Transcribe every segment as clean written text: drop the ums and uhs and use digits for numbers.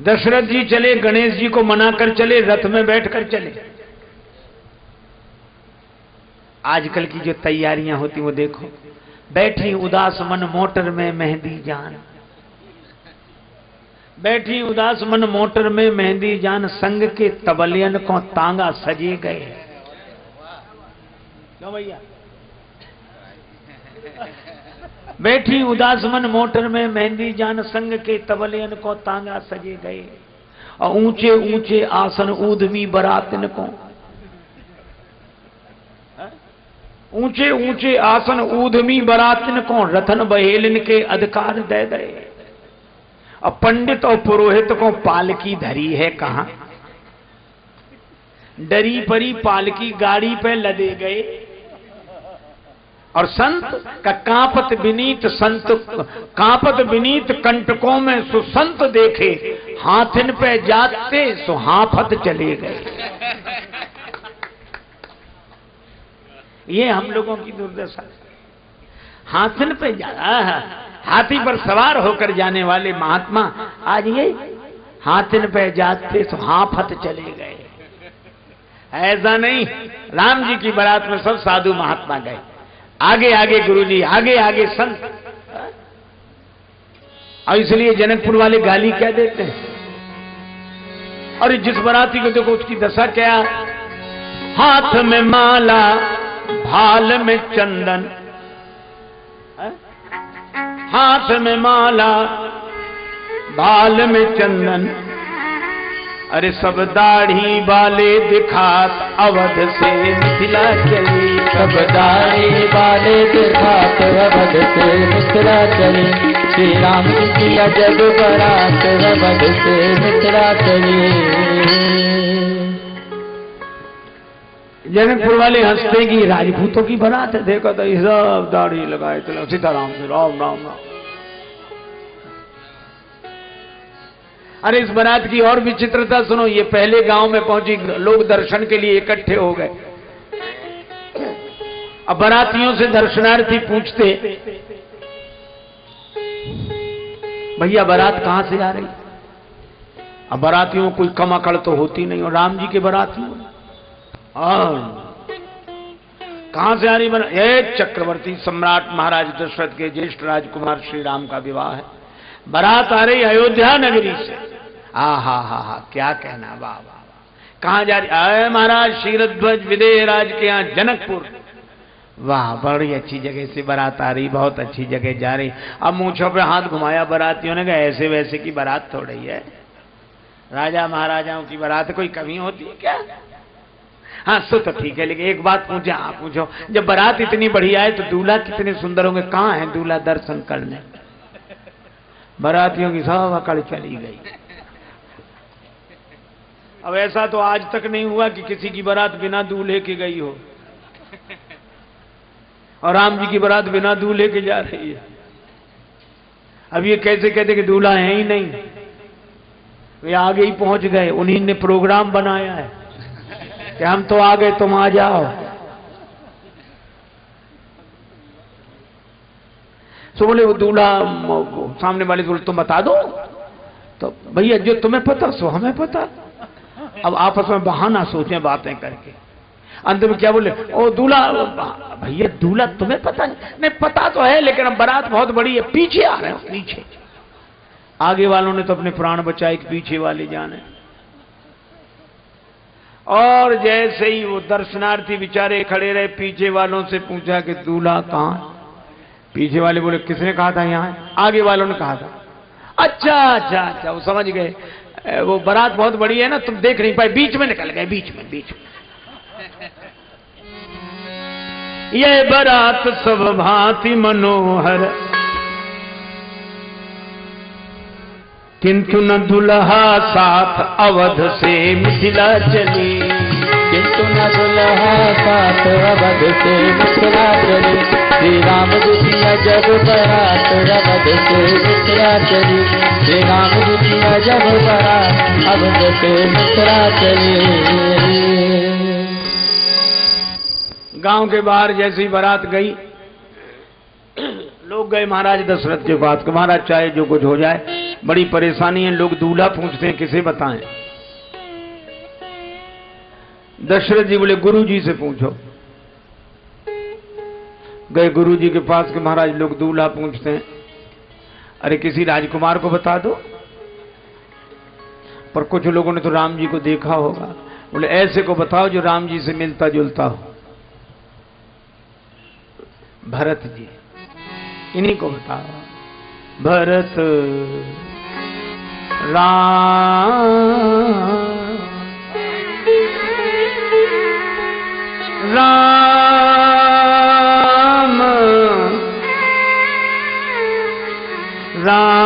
दशरथ जी चले, गणेश जी को मनाकर चले, रथ में बैठकर चले। आजकल की जो तैयारियां होती वो देखो, बैठी उदास मन मोटर में मेहंदी जान, बैठी उदास मन मोटर में मेहंदी जान, संग के तबलियन को तांगा सजे गए। क्यों भैया? बैठी उदास मन मोटर में मेहंदी जान, संग के तबलियन को तांगा सजे गए। और ऊंचे ऊंचे आसन ऊधमी बरातिन को, ऊंचे ऊंचे आसन ऊधमी बरातिन को, रतन बहेलिन के अधिकार दे गए। और पंडित और पुरोहित को पालकी धरी है कहां, डरी परी पालकी गाड़ी पे लदे गए। और संत का कांपत विनीत, संत कांपत विनीत कंटकों में सुसंत देखे, हाथिन पे जाते सो हाफत चले गए। ये हम लोगों की दुर्दशा। हाथिन पे जा, हाथी पर सवार होकर जाने वाले महात्मा आज ये हाथिन पे जाते तो हाफत चले गए। ऐसा नहीं, राम जी की बारात में सब साधु महात्मा गए, आगे आगे गुरुजी, आगे आगे संत। और इसलिए जनकपुर वाले गाली क्या देते हैं। और जिस बाराती को देखो उसकी दशा क्या, हाथ में माला भाल में चंदन, हाथ में माला भाल में चंदन, अरे सब दाढ़ी वाले दिखात अवध से मिथिला चली, सब दाढ़ी वाले दिखात अवध से मिथिला चली। श्री राम जी की अजब बारात अवध से मिथिला चली। जनकपुर वाले हंसते की राजपूतों की बारात है, देखो तो सब दाढ़ी लगाए चलो सीताराम से राम राम राम। अरे इस बारात की और विचित्रता सुनो, ये पहले गांव में पहुंची, लोग दर्शन के लिए इकट्ठे हो गए। अब बारातियों से दर्शनार्थी पूछते, भैया बारात कहां से आ रही। अब बारातियों कोई कम अकड़ तो होती नहीं, और राम जी के बारातियों कहां से आ रही बारात, ये चक्रवर्ती सम्राट महाराज दशरथ के ज्येष्ठ राजकुमार श्री राम का विवाह है, बारात आ रही अयोध्या नगरी से। हा क्या कहना, वाह वाह वाह। कहां जा रही, अरे महाराज क्षीरध्वज विदेह राज के यहाँ जनकपुर। वाह, बड़ी अच्छी जगह से बारात आ रही, बहुत अच्छी जगह जा रही। अब मूंछों पे हाथ घुमाया बारातियों ने, कहा ऐसे वैसे की बारात थोड़ी है, राजा महाराजाओं की बारात कोई कमी होती है क्या। हाँ सो तो ठीक है, लेकिन एक बात पूछे, आप पूछो, जब बारात इतनी बढ़िया है तो दूल्हा कितने सुंदर होंगे, कहाँ है दूल्हा दर्शन करने। बारातियों की सब अकड़ चली गई। अब ऐसा तो आज तक नहीं हुआ कि किसी की बारात बिना दूल्हे के गई हो, और राम जी की बारात बिना दूल्हे के जा रही है। अब ये कैसे कहते कि दूल्हा है ही नहीं, वे आगे ही पहुंच गए, उन्हीं ने प्रोग्राम बनाया है कि हम तो आ गए, तुम आ जाओ। तो बोले वो दूल्हा सामने वाले बोले तुम बता दो, तो भैया जो तुम्हें पता सो हमें पता। अब आपस में बहाना सोचे बातें करके, अंत में क्या बोले, ओ दूल्हा, भैया दूल्हा तुम्हें पता नहीं पता तो है, लेकिन अब बारात बहुत बड़ी है, पीछे आ रहे हो पीछे। आगे वालों ने तो अपने प्राण बचाए कि पीछे वाले जाने। और जैसे ही वो दर्शनार्थी बेचारे खड़े रहे, पीछे वालों से पूछा कि दूल्हा कहां। पीछे वाले बोले किसने कहा था यहाँ है, आगे वालों ने कहा था। अच्छा अच्छा अच्छा, वो समझ गए, वो बारात बहुत बड़ी है ना, तुम देख नहीं पाए, बीच में निकल गए, बीच में। ये बारात सब भांति मनोहर, किंतु न दुल्हा साथ अवध से मिथिला चली, किंतु न दुल्हा साथ अवध से मिथिला चली। श्री राम जी की अजब बारात अवध से मिथिला चली, श्री राम जी की अजब बारात अवध से मिथिला चली। गांव के बाहर जैसी बारात गई, लोग गए महाराज दशरथ के पास, महाराज चाहे जो कुछ हो जाए, बड़ी परेशानी है, लोग दूल्हा पूछते हैं, किसे बताएं। दशरथ जी बोले गुरु जी से पूछो। गए गुरु जी के पास के, महाराज लोग दूल्हा पूछते हैं। अरे किसी राजकुमार को बता दो। पर कुछ लोगों ने तो राम जी को देखा होगा। बोले ऐसे को बताओ जो राम जी से मिलता जुलता हो। भरत जी, इन्हीं को बताओ। भरत राम राम राम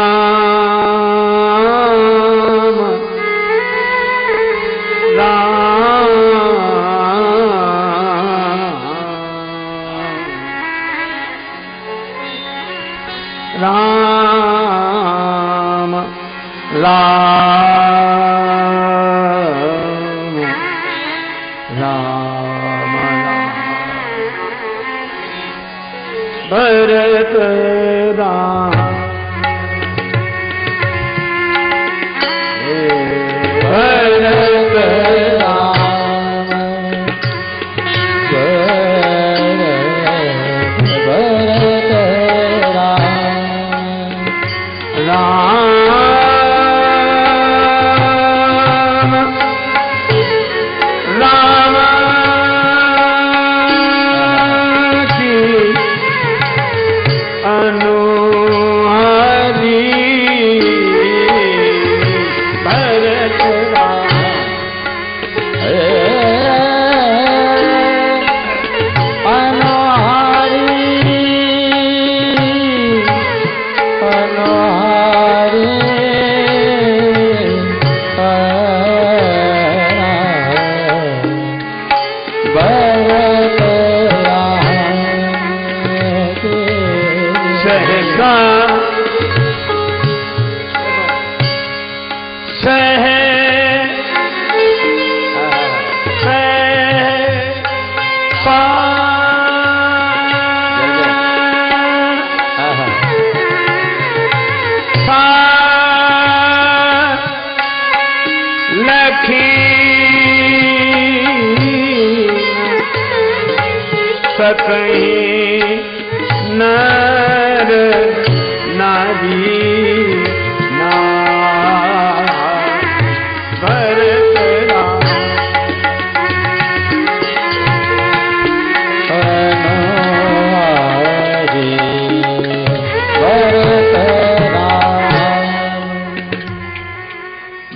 राम राम राम भरत राम भरत कहीं नर नारी ना भरत राम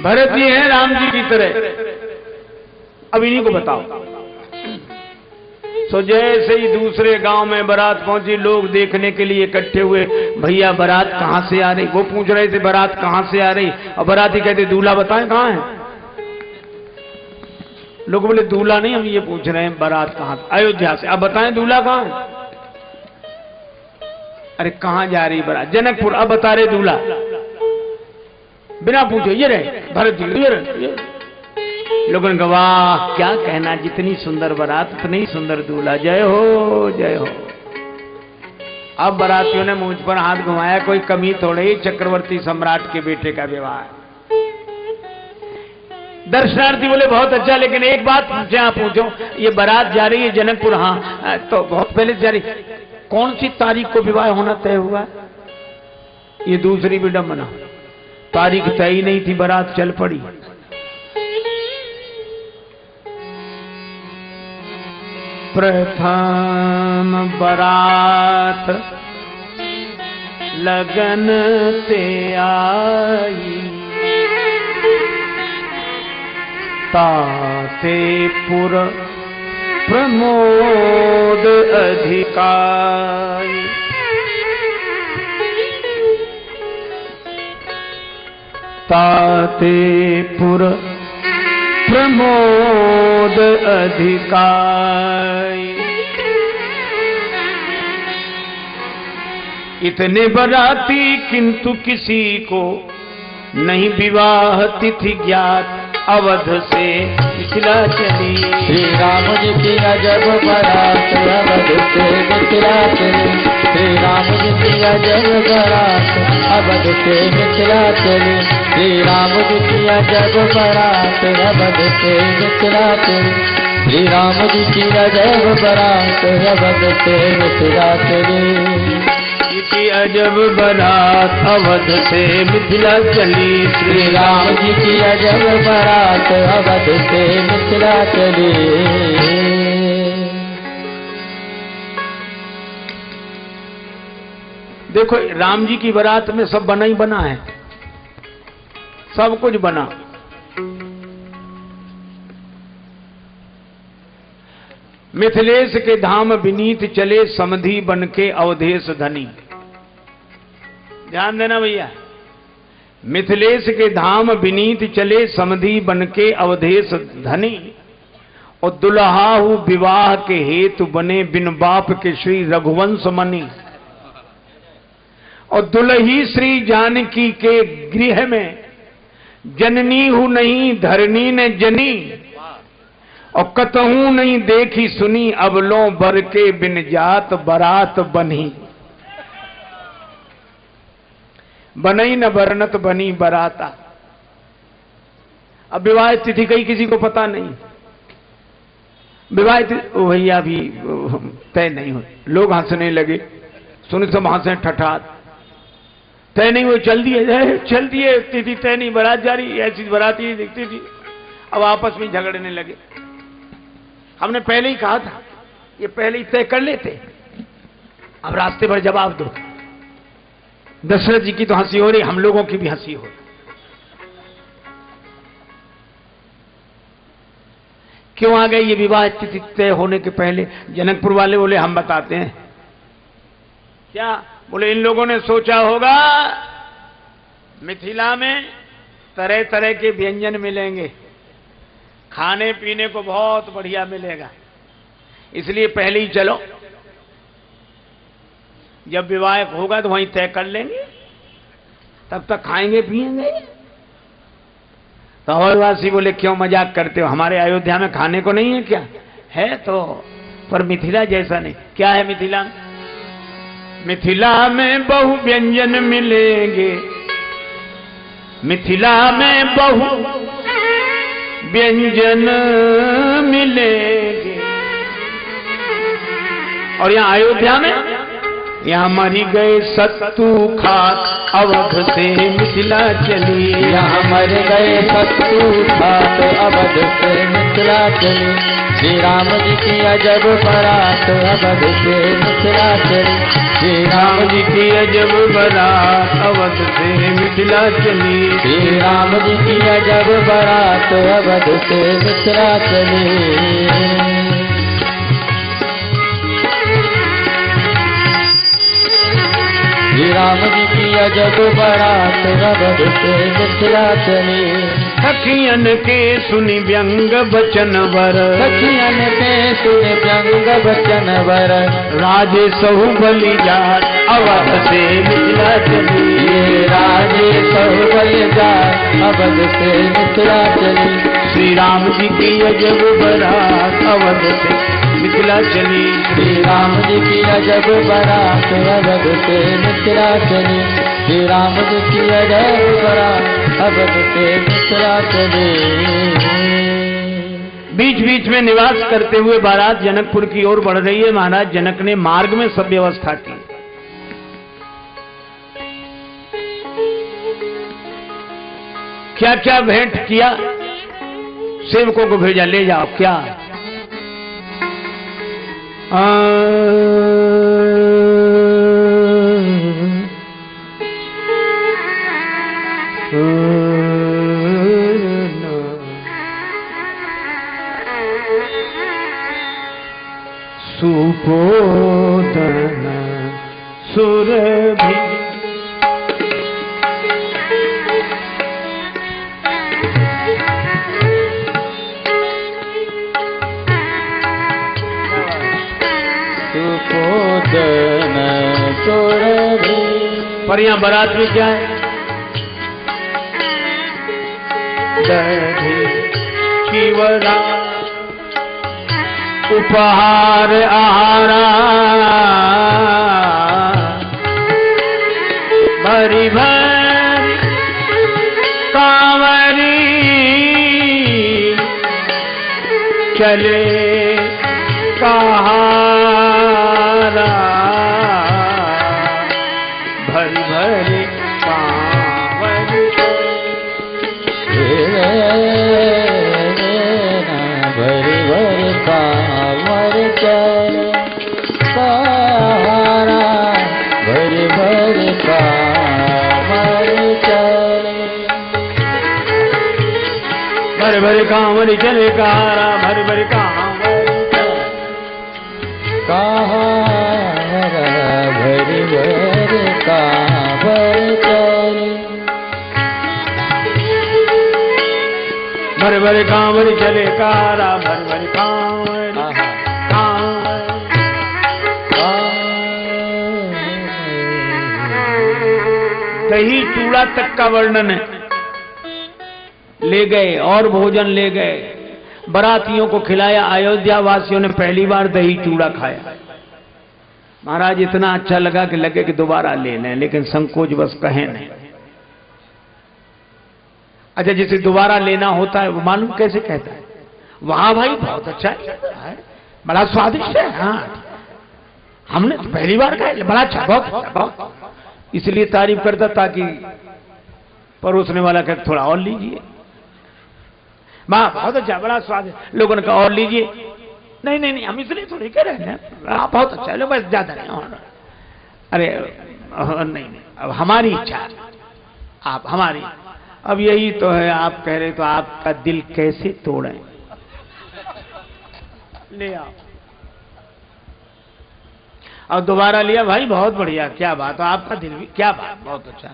भरत जी हैं राम जी की तरह। अब इन्हीं को बताओ। तो जैसे ही दूसरे गांव में बारात पहुंची, लोग देखने के लिए इकट्ठे हुए। भैया बारात कहां से आ रही? वो पूछ रहे थे बारात कहां से आ रही, और बाराती कहते दूल्हा बताएं कहां है। लोग बोले दूल्हा नहीं, हम ये पूछ रहे हैं बारात कहां, अयोध्या से। अब बताएं दूल्हा कहां है। अरे कहां जा रही बारात? जनकपुर। अब बता रहे दूल्हा, बिना पूछे ये रहे भरत जी, ये रहे। लोगों ने गवाह क्या कहना, जितनी सुंदर बारात उतनी ही सुंदर दूल्हा। जय हो जय हो। अब बारातियों ने मुझ पर हाथ घुमाया, कोई कमी थोड़े ही, चक्रवर्ती सम्राट के बेटे का विवाह है। दर्शनार्थी बोले बहुत अच्छा, लेकिन एक बात पूछे, आप पूछो, ये बारात जा रही है जनकपुर? हाँ, तो बहुत पहले जा रही। कौन सी तारीख को विवाह होना तय हुआ? ये दूसरी विडंबना, तारीख तय ही नहीं थी, बारात चल पड़ी। प्रथम बारात लगन ते आई, ताते पुर प्रमोद अधिकारी। ताते पुर प्रमोद अधिकारी। इतने बराती किंतु किसी को नहीं विवाह तिथि ज्ञात। अवध से मिथिला चली। श्री राम जी की अजब बारात अवध से मिथिला चली। श्री राम जी की अजब बारात अवध से मिथिला चली। श्री राम जी की अजब बारात अवध से मिथिला चली। श्री राम जी की अजब बारात अवध से मिथिला चली। की अजब बारात अवध से मिथिला चली। श्री राम जी की अजब बारात अवध से मिथिला चली। देखो राम जी की बारात में सब बना ही बना है, सब कुछ बना। मिथिलेश के धाम विनीत चले समधि बन के अवधेश धनी। ध्यान देना भैया, मिथिलेश के धाम विनीत चले समधि बन के अवधेश धनी। और दुल्हाहु विवाह के हेतु बने बिन बाप के श्री रघुवंश मनी। और दुल्ही श्री जानकी के गृह में जननी हूं नहीं धरनी ने जनी। और कतहू नहीं देखी सुनी अब लो बर के बिन जात बारात बनी। बनई न बरनत बनी बराता। अब विवाह तिथि कहीं किसी को पता नहीं, विवाह भैया भी तय नहीं हुई। लोग हंसने लगे, सुन सब हंसे ठठात। तय नहीं हुई, चल दिए तिथि तय नहीं, बारात जारी, ऐसी बारात ही दिखती थी। अब आपस में झगड़ने लगे। हमने पहले ही कहा था, ये पहले ही तय कर लेते, अब रास्ते भर जवाब दो। दशरथ जी की तो हंसी हो रही, हम लोगों की भी हंसी हो रही। क्यों आ गए ये विवाह तिथि तय होने के पहले? जनकपुर वाले बोले हम बताते हैं। क्या बोले? इन लोगों ने सोचा होगा मिथिला में तरह तरह के व्यंजन मिलेंगे, खाने पीने को बहुत बढ़िया मिलेगा, इसलिए पहले ही चलो, जब विवाह होगा तो वहीं तय कर लेंगे, तब तक खाएंगे पिएंगे। तो और बोले क्यों मजाक करते हो, हमारे अयोध्या में खाने को नहीं है क्या? है तो, पर मिथिला जैसा नहीं। क्या है मिथिला? मिथिला में बहु व्यंजन मिलेंगे, मिथिला में बहु व्यंजन मिलेंगे। और यहाँ अयोध्या में यहाँ मरी गए सत्तू खाक अवध से मिथिला चली। यहाँ मर गए सत्तू खाक अवध से मिथिला चली। श्री राम जी की अजब बारात अवध से मिथिला चली। श्री राम जी की अजब बारात अवध से मिथिला चली। श्री राम जी की अजब बारात अवध से मिथिला चली। श्री राम जी की अजब बारात अवध से मिथिला चली। सखियन के सुनि व्यंग बचन वर, सखियन के सुनि व्यंग बचन वर। राजे सहु बलि जात अवध से मिथिला चली। ये राजे सहु बलि जात अवध से मिथिला चली। श्री राम जी की अजब बारात अवध से मिथिला चली। श्री राम जी की अजब बारात अवध से मिथिला चली। श्री राम जी की अजब बारात अवध से मिथिला चली। बीच बीच में निवास करते हुए बारात जनकपुर की ओर बढ़ रही है। महाराज जनक ने मार्ग में सब व्यवस्था की। क्या क्या भेंट किया? सेवकों को भेजा, ले जाओ। क्या? सुपोदन सुरभि सुरभि। पर यहाँ बारात में क्या है? दधी शिवरा उपहार आहारा भरी भरी कांवरी चले कहारा भरी भरी कांवरी भरी भरी कांवर चले कहारा भरी भरी कांवर चले भरी भरी कांवरी चले कहारा भरी भरी कांवरी कहारा भरी भरी कांवर चले भरी भरी कांवरी चले कहारा भरी भरी कांवरी दही चूड़ा तक का वर्णन है। ले गए और भोजन ले गए, बरातियों को खिलाया। अयोध्या वासियों ने पहली बार दही चूड़ा खाया। महाराज इतना अच्छा लगा कि लगे कि दोबारा ले लें, लेकिन संकोच बस कहे नहीं। अच्छा, जिसे दोबारा लेना होता है वो मालूम कैसे कहता है, वाह भाई बहुत अच्छा है, बड़ा स्वादिष्ट है। हाँ, हमने तो पहली बार खाया, बड़ा अच्छा, बहुत। इसलिए तारीफ करता ताकि परोसने वाला कहता थोड़ा और लीजिए। माँ बहुत अच्छा, बड़ा स्वादिष्ट। लोगों ने कहा और लीजिए। नहीं, हम इसलिए थोड़ी कह रहे हैं, बहुत अच्छा, लो बस, ज्यादा नहीं। अरे नहीं, अब हमारी इच्छा, आप हमारी, अब यही तो है। आप कह रहे तो आपका दिल कैसे तोड़े, ले आओ। और दोबारा लिया, भाई बहुत बढ़िया, क्या बात है, आपका दिल भी, क्या बात, बहुत अच्छा।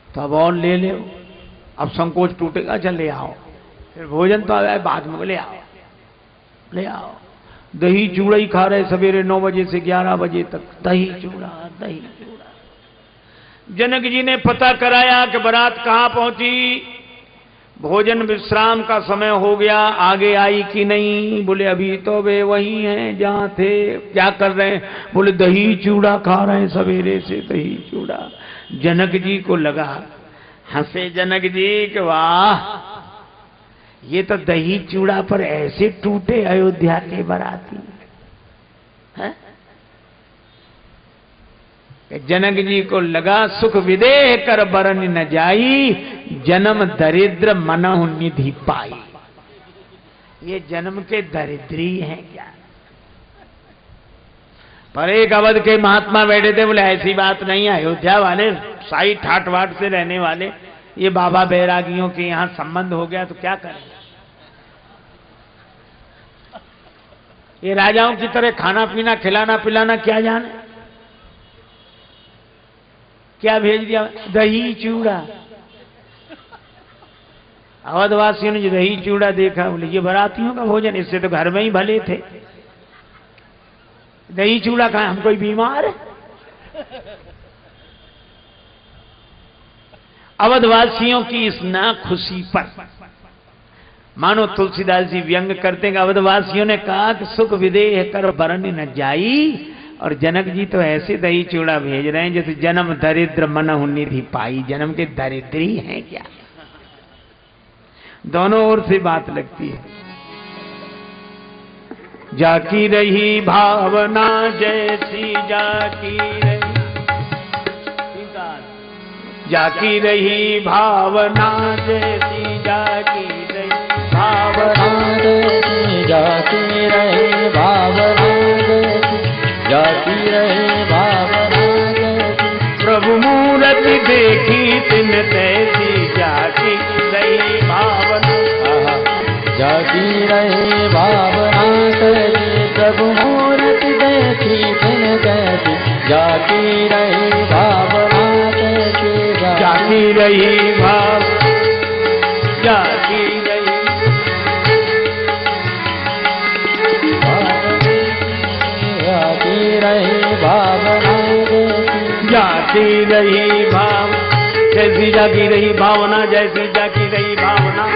तो अब और ले लो, अब संकोच टूटेगा। चल ले आओ, फिर भोजन तो आया बाद में, ले आओ। दही चूड़ा ही खा रहे सवेरे 9 बजे से 11 बजे तक, दही चूड़ा। जनक जी ने पता कराया कि बारात कहाँ पहुंची। भोजन विश्राम का समय हो गया, आगे आई कि नहीं। बोले अभी तो वे वही हैं जहाँ थे। क्या कर रहे हैं? बोले दही चूड़ा खा रहे हैं सवेरे से, दही चूड़ा। जनक जी को लगा, हंसे जनक जी कि वाह, ये तो दही चूड़ा पर ऐसे टूटे अयोध्या के बाराती हैं। जनक जी को लगा, सुख विदेह कर बरन न जाई, जन्म दरिद्र मनहु निधि पाई। ये जन्म के दरिद्री हैं क्या? पर एक अवध के महात्मा बैठे थे, बोले ऐसी बात नहीं है। अयोध्या वाले साई ठाट वाट से रहने वाले, ये बाबा बैरागियों के यहाँ संबंध हो गया तो क्या करें। ये राजाओं की तरह खाना पीना खिलाना पिलाना क्या जाने, क्या भेज दिया, दही चूड़ा। अवधवासियों ने जो दही चूड़ा देखा, बोले ये बारातियों का भोजन, इससे तो घर में ही भले थे। दही चूड़ा खाए, हम कोई बीमार है? अवधवासियों की इस ना खुशी पर मानो तुलसीदास जी व्यंग करते हैं। अवधवासियों ने कहा कि सुख विदेह कर बरन न जाई, और जनक जी तो ऐसे दही चूड़ा भेज रहे हैं जैसे जन्म दरिद्र मनहु निधि पाई। जन्म के दरिद्री हैं क्या? दोनों ओर से बात लगती है। जाकी रही भावना जैसी, जाकी रही भावना जैसी, जाकी रही भावना जैसी, जाती रहे भावना जैसी, जाती रहे भावना जैसी। प्रभु मूरति देखी तिन तैसी, जाती रही भावना, जाती रहे भावना जैसी। प्रभु मूरति देखी तिन तैसी, जाती रही भावना जैसी। जाती रही भाव, जाती रही, जाती रही भावना जैसी, जाती रही भाव जैसी। जैसी जागी रही भावना, जैसी जागी रही भावना।